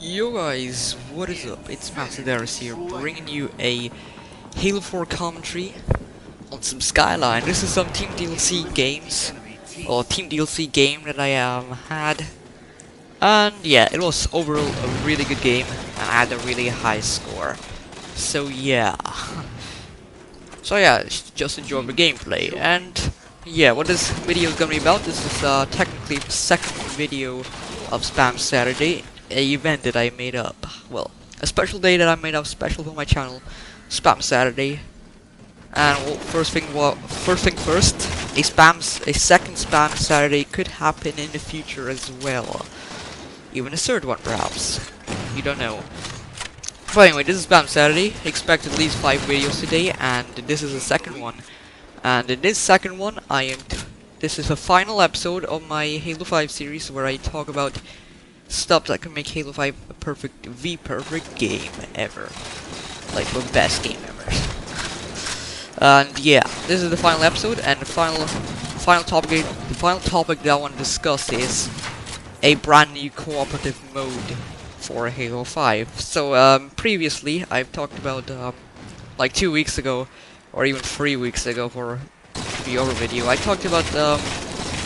Yo guys, what is up? It's Master here, bringing you a Halo 4 commentary on some Skyline. This is some Team DLC games, or Team DLC game that I had. And yeah, it was overall a really good game, and I had a really high score. So yeah. Just enjoy the gameplay. And yeah, what this video is gonna be about, this is technically the second video of Spam Saturday. A event that I made up. Well, a special day that I made up special for my channel, Spam Saturday. And well, first thing first, a second Spam Saturday could happen in the future as well. Even a third one, perhaps. You don't know. But anyway, this is Spam Saturday. Expect at least 5 videos today, and this is the second one. And in this second one, this is the final episode of my Halo 5 series, where I talk about stuff that can make Halo 5 the perfect game ever. Like, the best game ever. And yeah, this is the final episode, and the final topic that I want to discuss is a brand new cooperative mode for Halo 5. So, previously, I've talked about, like 2 weeks ago, or even 3 weeks ago for the other video, I talked about,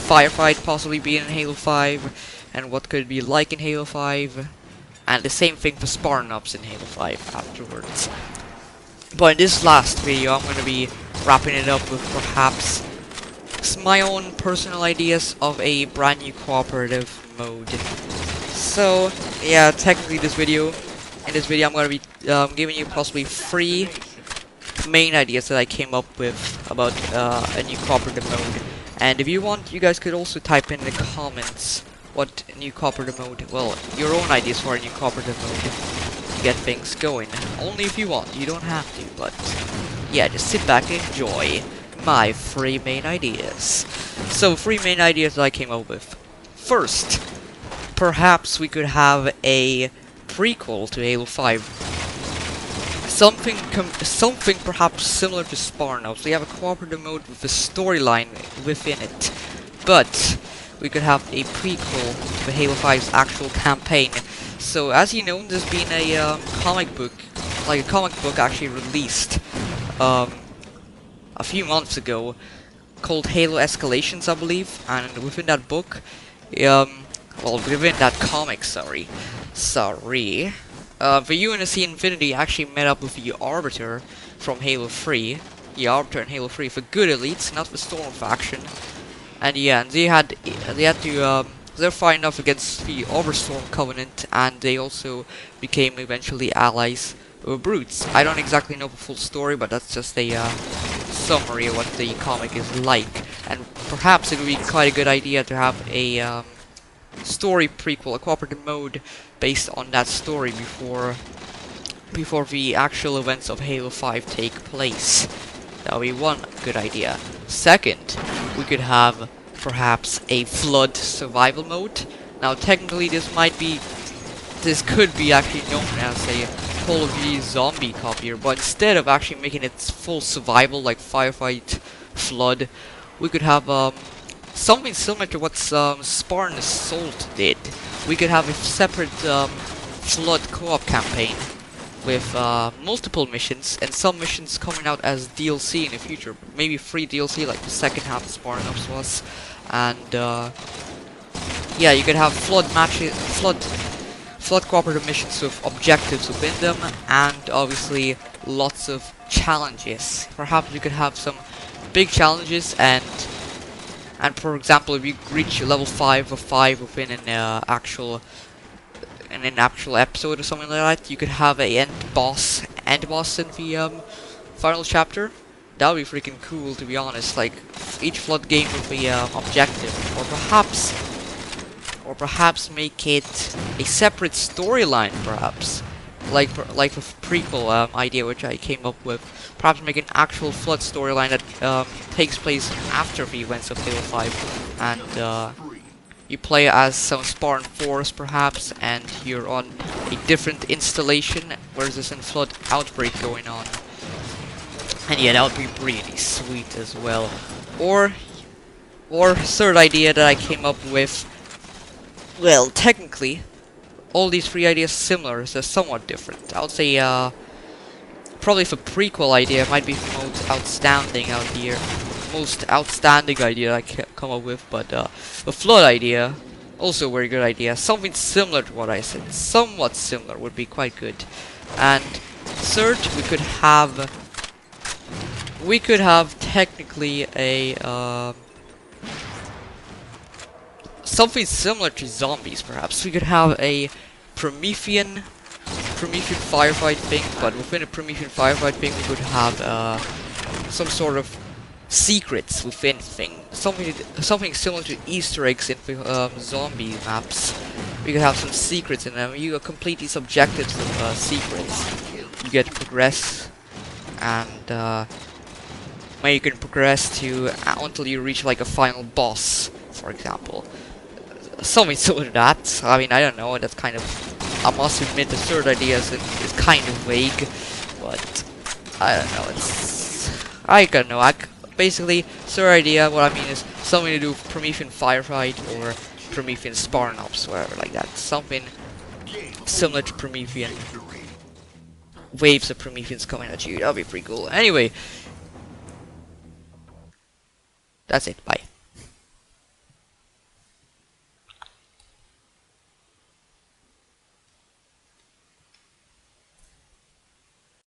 Firefight possibly being in Halo 5, and what could it be like in Halo 5, and the same thing for Spartan Ops in Halo 5 afterwards. But in this last video, I'm going to be wrapping it up with perhaps my own personal ideas of a brand new cooperative mode. So, yeah, technically in this video, I'm going to be giving you possibly 3 main ideas that I came up with about a new cooperative mode. And if you want, you guys could also type in the comments what new cooperative mode, well, your own ideas for a new cooperative mode to get things going. Only if you want, you don't have to, but yeah, just sit back and enjoy my 3 main ideas. So, 3 main ideas that I came up with. First, perhaps we could have a prequel to Halo 5. Something perhaps similar to Spartan Ops. We have a cooperative mode with a storyline within it, but we could have a prequel to Halo 5's actual campaign. So, as you know, there's been a comic book actually released a few months ago called Halo Escalations, I believe, and within that book, within that comic, the UNSC Infinity actually met up with the Arbiter from Halo 3, the Arbiter in Halo 3 for good elites, not the Storm faction. And yeah, and they're fighting off against the Overstorm Covenant, and they also became eventually allies with Brutes. I don't exactly know the full story, but that's just a summary of what the comic is like. And perhaps it would be quite a good idea to have a story prequel, a cooperative mode based on that story before the actual events of Halo 5 take place. That would be one good idea. Second, we could have perhaps a flood survival mode. Now, technically, this could be actually known as a Call of Duty zombie copier, but instead of actually making it full survival like Firefight, Flood, we could have something similar to what Spartan Assault did. We could have a separate Flood co-op campaign with multiple missions, and some missions coming out as DLC in the future. Maybe free DLC like the second half of Spartan Ops was. And yeah, you could have flood cooperative missions with objectives within them, and obviously lots of challenges. Perhaps you could have some big challenges, and for example, if you reach level 5 of 5 within an actual episode or something like that, you could have a end boss in the final chapter. That would be freaking cool, to be honest. Like, each flood game with the objective, or perhaps make it a separate storyline, perhaps like a prequel idea which I came up with. Perhaps make an actual flood storyline that takes place after the events of Halo 5, and you play as some Spartan Force, perhaps, and you're on a different installation where there's a flood outbreak going on. And yeah, that would be really sweet as well. Or third idea that I came up with, well, technically, all these three ideas similar, so somewhat different. I would say, probably if a prequel idea might be the most outstanding out here. Most outstanding idea I can come up with, but the flood idea, also a very good idea. Something similar to what I said, somewhat similar would be quite good. And third, we could have technically a something similar to zombies, perhaps. We could have a Promethean firefight thing, but within a Promethean firefight thing, we could have some sort of secrets within thing. Something similar to Easter eggs in zombie maps. We could have some secrets in them. You are completely subjected to secrets. You get to progress, and when you can progress to until you reach like a final boss, for example. Something similar to that. I mean, I don't know. That's kind of. I must admit, the third idea is kind of vague, but I don't know. I don't know. Basically, third idea. What I mean is something to do with Promethean firefight or Promethean spawn ops, whatever like that. Something similar to Promethean. Waves of Prometheans coming at you. That'll be pretty cool. Anyway, that's it. Bye.